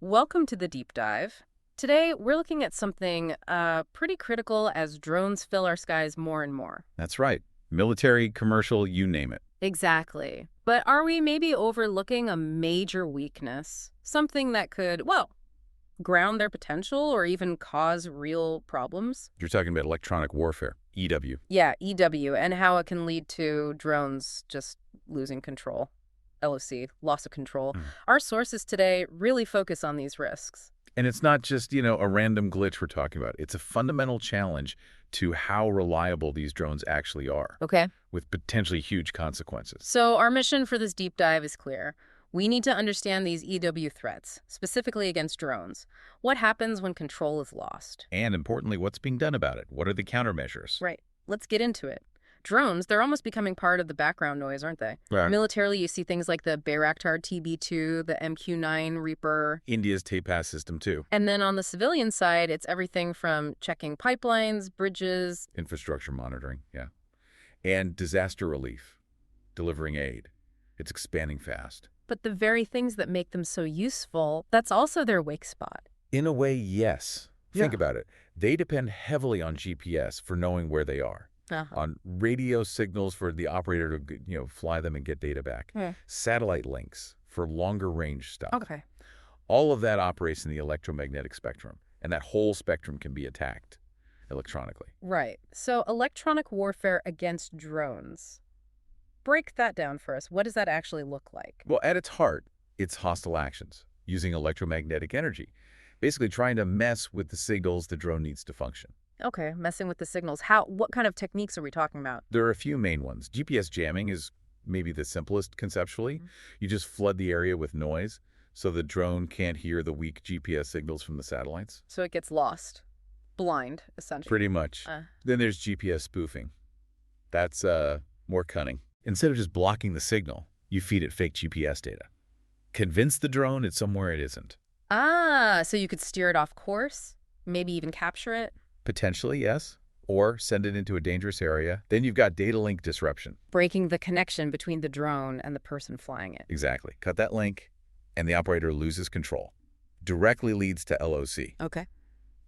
Welcome to the deep dive. Today, we're looking at something pretty critical as drones fill our skies more and more. That's right. Military, commercial, you name it. Exactly. But are we maybe overlooking a major weakness? Something that could, well, ground their potential or even cause real problems? You're talking about electronic warfare, EW. Yeah, EW, and how it can lead to drones just losing control. LOC, loss of control. Our sources today really focus on these risks. And it's not just, a random glitch we're talking about. It's a fundamental challenge to how reliable these drones actually are. Okay. With potentially huge consequences. So our mission for this deep dive is clear. We need to understand these EW threats, specifically against drones. What happens when control is lost? And importantly, what's being done about it? What are the countermeasures? Right. Let's get into it. Drones, they're almost becoming part of the background noise, aren't they? Right. Militarily, you see things like the Bayraktar TB2, the MQ-9 Reaper. India's TAPAS system, too. And then on the civilian side, it's everything from checking pipelines, bridges. Infrastructure monitoring, yeah. And disaster relief, delivering aid. It's expanding fast. But the very things that make them so useful, that's also their wake spot. In a way, yes. Think about it. They depend heavily on GPS for knowing where they are. On radio signals for the operator to, fly them and get data back. Satellite links for longer range stuff. Okay. All of that operates in the electromagnetic spectrum, and that whole spectrum can be attacked electronically. Right. So electronic warfare against drones. Break that down for us. What does that actually look like? Well, at its heart, it's hostile actions using electromagnetic energy, basically trying to mess with the signals the drone needs to function. Okay, messing with the signals. What kind of techniques are we talking about? There are a few main ones. GPS jamming is maybe the simplest conceptually. You just flood the area with noise so the drone can't hear the weak GPS signals from the satellites. So it gets lost. Blind, essentially. Pretty much. Then there's GPS spoofing. That's more cunning. Instead of just blocking the signal, you feed it fake GPS data. Convince the drone it's somewhere it isn't. So you could steer it off course? Maybe even capture it? Potentially, yes. Or send it into a dangerous area. Then you've got data link disruption. Breaking the connection between the drone and the person flying it. Exactly. Cut that link, and the operator loses control. Directly leads to LOC. Okay.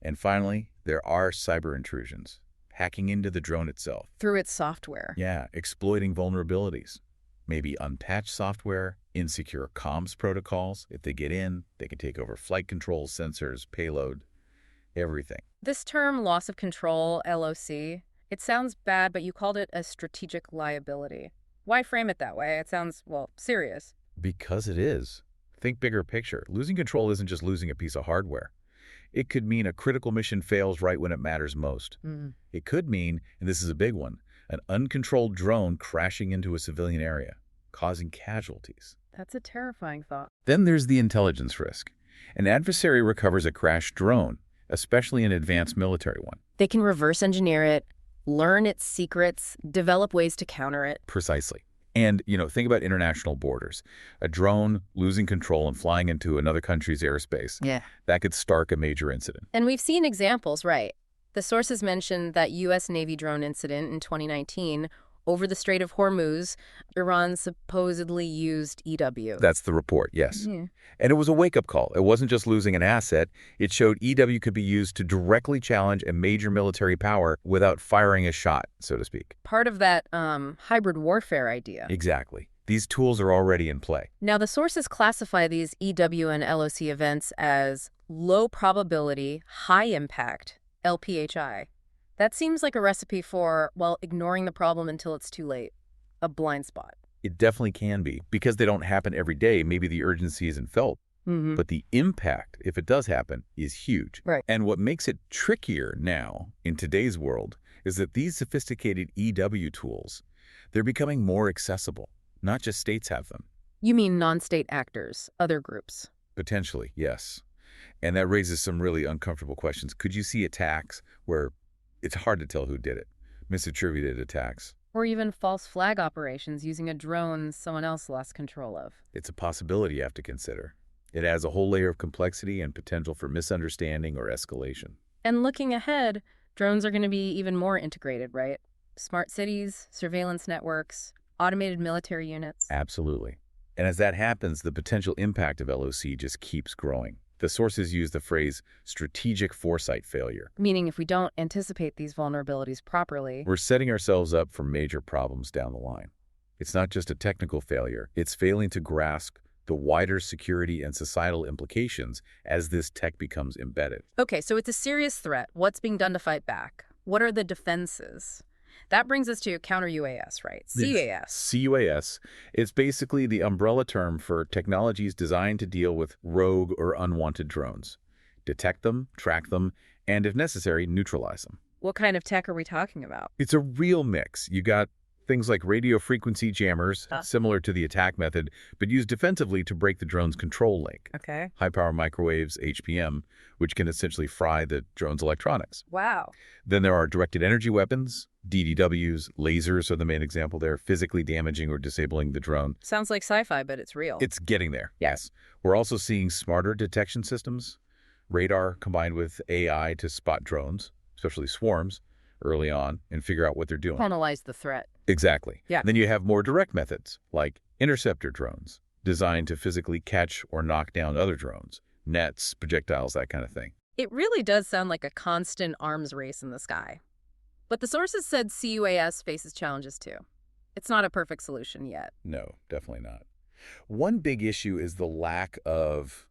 And finally, there are cyber intrusions. Hacking into the drone itself. Through its software. Yeah, exploiting vulnerabilities. Maybe unpatched software, insecure comms protocols. If they get in, they can take over flight controls, sensors, payload, everything. This term, loss of control, LOC, it sounds bad, but you called it a strategic liability. Why frame it that way? It sounds, serious. Because it is. Think bigger picture. Losing control isn't just losing a piece of hardware. It could mean a critical mission fails right when it matters most. It could mean, and this is a big one, an uncontrolled drone crashing into a civilian area, causing casualties. That's a terrifying thought. Then there's the intelligence risk. An adversary recovers a crashed drone, especially an advanced military one. They can reverse engineer it, learn its secrets, develop ways to counter it. Precisely. And, think about international borders. A drone losing control and flying into another country's airspace. Yeah. That could spark a major incident. And we've seen examples, right? The sources mentioned that U.S. Navy drone incident in 2019 over the Strait of Hormuz. Iran supposedly used EW. That's the report, yes. And it was a wake-up call. It wasn't just losing an asset. It showed EW could be used to directly challenge a major military power without firing a shot, so to speak. Part of that hybrid warfare idea. Exactly. These tools are already in play. Now, the sources classify these EW and LOC events as low probability, high impact, LPHI. That seems like a recipe for, ignoring the problem until it's too late. A blind spot. It definitely can be. Because they don't happen every day, maybe the urgency isn't felt. But the impact, if it does happen, is huge. Right. And what makes it trickier now, in today's world, is that these sophisticated EW tools, they're becoming more accessible. Not just states have them. You mean non-state actors, other groups? Potentially, yes. And that raises some really uncomfortable questions. Could you see attacks where it's hard to tell who did it? Misattributed attacks. Or even false flag operations using a drone someone else lost control of. It's a possibility you have to consider. It adds a whole layer of complexity and potential for misunderstanding or escalation. And looking ahead, drones are going to be even more integrated, right? Smart cities, surveillance networks, automated military units. Absolutely. And as that happens, the potential impact of LOC just keeps growing. The sources use the phrase strategic foresight failure. Meaning if we don't anticipate these vulnerabilities properly, We're setting ourselves up for major problems down the line. It's not just a technical failure. It's failing to grasp the wider security and societal implications as this tech becomes embedded. Okay, so it's a serious threat. What's being done to fight back? What are the defenses? That brings us to Counter-UAS, right? CUAS. CUAS. It's basically the umbrella term for technologies designed to deal with rogue or unwanted drones. Detect them, track them, and if necessary, neutralize them. What kind of tech are we talking about? It's a real mix. You got things like radio frequency jammers, similar to the attack method, but used defensively to break the drone's control link. Okay. High-power microwaves, HPM, which can essentially fry the drone's electronics. Wow. Then there are directed energy weapons, DDWs, lasers are the main example there, physically damaging or disabling the drone. Sounds like sci-fi, but it's real. It's getting there, yes. We're also seeing smarter detection systems, radar combined with AI to spot drones, especially swarms, early on and figure out what they're doing. Analyze the threat. Exactly. Yeah. Then you have more direct methods, like interceptor drones, designed to physically catch or knock down other drones, nets, projectiles, that kind of thing. It really does sound like a constant arms race in the sky. But the sources said CUAS faces challenges too. It's not a perfect solution yet. No, definitely not. One big issue is the lack of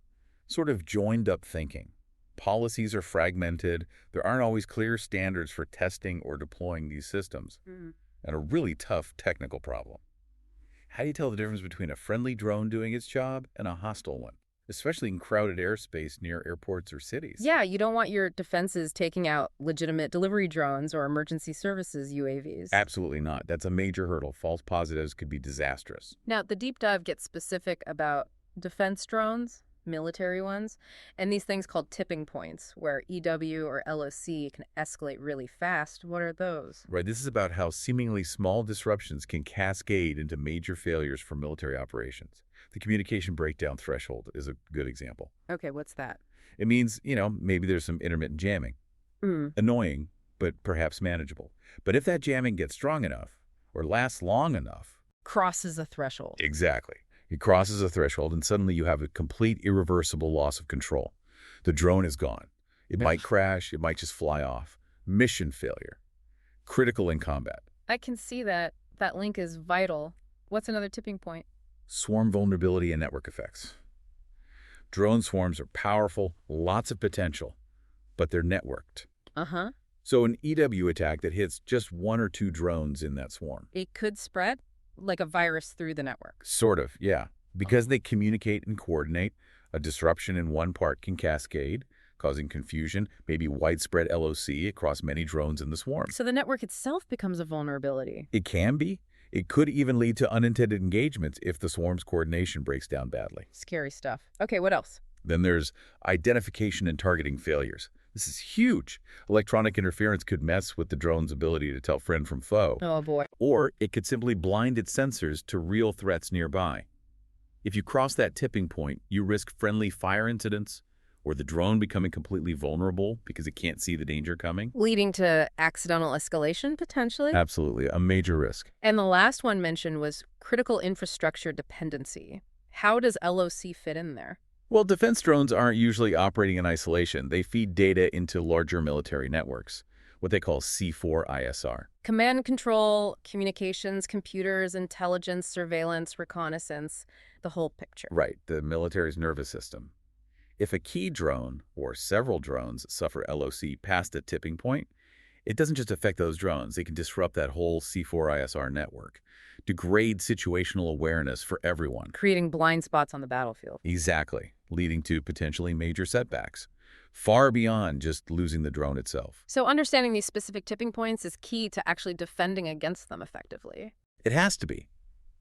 sort of joined-up thinking. Policies are fragmented. There aren't always clear standards for testing or deploying these systems. And a really tough technical problem. How do you tell the difference between a friendly drone doing its job and a hostile one, especially in crowded airspace near airports or cities? Yeah, you don't want your defenses taking out legitimate delivery drones or emergency services UAVs. Absolutely not. That's a major hurdle. False positives could be disastrous. Now, the deep dive gets specific about defense drones, military ones, and these things called tipping points where EW or LOC can escalate really fast. What are those? Right. This is about how seemingly small disruptions can cascade into major failures for military operations. The communication breakdown threshold is a good example. Okay, what's that? It means, maybe there's some intermittent jamming. Annoying, but perhaps manageable. But if that jamming gets strong enough or lasts long enough... Crosses a threshold. Exactly. It crosses a threshold, and suddenly you have a complete irreversible loss of control. The drone is gone. It might crash. It might just fly off. Mission failure. Critical in combat. I can see that. That link is vital. What's another tipping point? Swarm vulnerability and network effects. Drone swarms are powerful, lots of potential, but they're networked. So an EW attack that hits just one or two drones in that swarm. It could spread like a virus through the network. Sort of, yeah. Because they communicate and coordinate, a disruption in one part can cascade, causing confusion, maybe widespread LOC across many drones in the swarm. So the network itself becomes a vulnerability. It can be. It could even lead to unintended engagements if the swarm's coordination breaks down badly. Scary stuff. Okay, what else? Then there's identification and targeting failures. This is huge. Electronic interference could mess with the drone's ability to tell friend from foe. Oh, boy. Or it could simply blind its sensors to real threats nearby. If you cross that tipping point, you risk friendly fire incidents or the drone becoming completely vulnerable because it can't see the danger coming. Leading to accidental escalation, potentially? Absolutely. A major risk. And the last one mentioned was critical infrastructure dependency. How does LOC fit in there? Well, defense drones aren't usually operating in isolation. They feed data into larger military networks, what they call C4ISR. Command and control, communications, computers, intelligence, surveillance, reconnaissance, the whole picture. Right, the military's nervous system. If a key drone or several drones suffer LOC past a tipping point, it doesn't just affect those drones. It can disrupt that whole C4ISR network, degrade situational awareness for everyone. Creating blind spots on the battlefield. Exactly, leading to potentially major setbacks, far beyond just losing the drone itself. So understanding these specific tipping points is key to actually defending against them effectively. It has to be.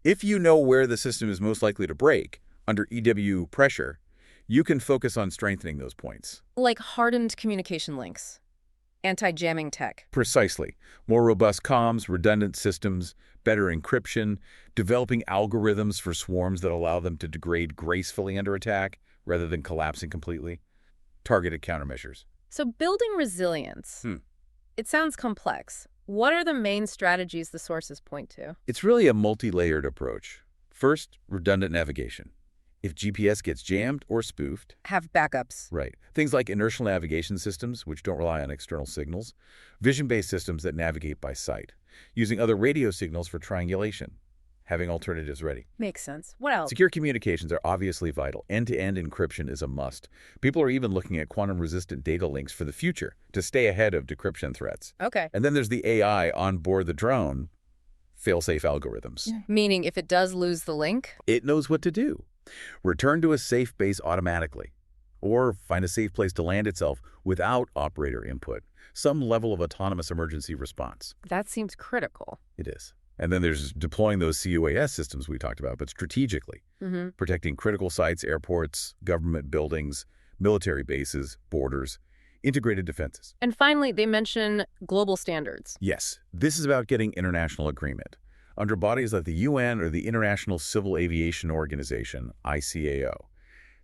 If you know where the system is most likely to break, under EW pressure, you can focus on strengthening those points. Like hardened communication links, anti-jamming tech. Precisely. More robust comms, redundant systems, better encryption, developing algorithms for swarms that allow them to degrade gracefully under attack rather than collapsing completely. Targeted countermeasures. So building resilience. It sounds complex. What are the main strategies the sources point to? It's really a multi-layered approach. First, redundant navigation. If GPS gets jammed or spoofed, Have backups. right, things like inertial navigation systems, which don't rely on external signals, vision-based systems that navigate by sight, using other radio signals for triangulation, having alternatives ready. Makes sense. What else? Secure communications are obviously vital. End-to-end encryption is a must. People are even looking at quantum-resistant data links for the future to stay ahead of decryption threats. Okay. And then there's the AI on board the drone, fail-safe algorithms. Meaning if it does lose the link? It knows what to do. Return to a safe base automatically, or find a safe place to land itself without operator input. Some level of autonomous emergency response. That seems critical. It is. And then there's deploying those CUAS systems we talked about, but strategically. Protecting critical sites, airports, government buildings, military bases, borders, integrated defenses. And finally, they mention global standards. Yes, this is about getting international agreement. Under bodies like the UN or the International Civil Aviation Organization, ICAO,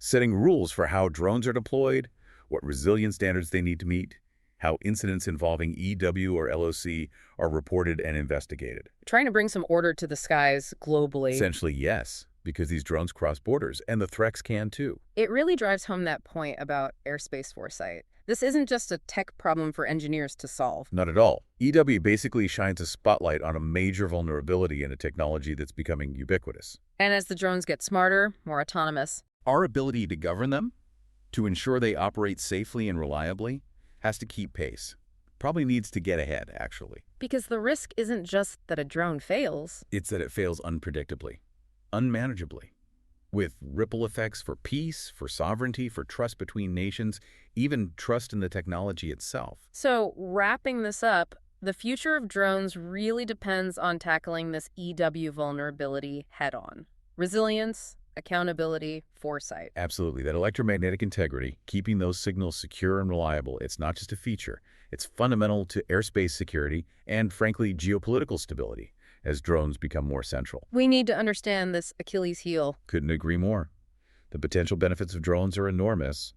setting rules for how drones are deployed, what resilience standards they need to meet, how incidents involving EW or LOC are reported and investigated. Trying to bring some order to the skies globally. Essentially, yes, because these drones cross borders, and the threats can too. It really drives home that point about airspace foresight. This isn't just a tech problem for engineers to solve. Not at all. EW basically shines a spotlight on a major vulnerability in a technology that's becoming ubiquitous. And as the drones get smarter, more autonomous, Our ability to govern them, to ensure they operate safely and reliably, has to keep pace. Probably needs to get ahead, actually. because the risk isn't just that a drone fails. It's that it fails unpredictably, unmanageably, with ripple effects for peace, for sovereignty, for trust between nations, even trust in the technology itself. So, wrapping this up, the future of drones really depends on tackling this EW vulnerability head-on. Resilience, accountability, foresight. Absolutely. That electromagnetic integrity, keeping those signals secure and reliable, it's not just a feature. It's fundamental to airspace security and, frankly, geopolitical stability as drones become more central. We need to understand this Achilles heel. Couldn't agree more. The potential benefits of drones are enormous,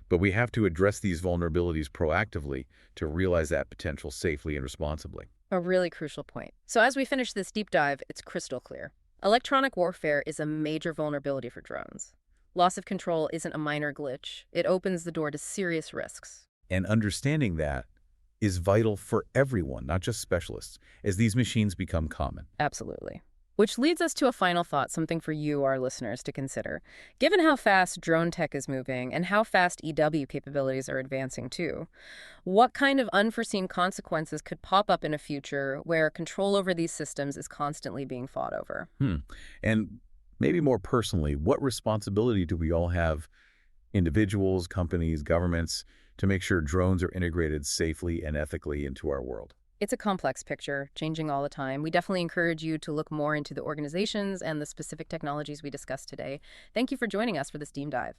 but we have to address these vulnerabilities proactively to realize that potential safely and responsibly. A really crucial point. So as we finish this deep dive, it's crystal clear. Electronic warfare is a major vulnerability for drones. Loss of control isn't a minor glitch. It opens the door to serious risks. And understanding that is vital for everyone, not just specialists, as these machines become common. Absolutely. Which leads us to a final thought, something for you, our listeners, to consider. Given how fast drone tech is moving and how fast EW capabilities are advancing too, what kind of unforeseen consequences could pop up in a future where control over these systems is constantly being fought over? And maybe more personally, what responsibility do we all have, individuals, companies, governments, to make sure drones are integrated safely and ethically into our world? It's a complex picture, changing all the time. We definitely encourage you to look more into the organizations and the specific technologies we discussed today. Thank you for joining us for this deep dive.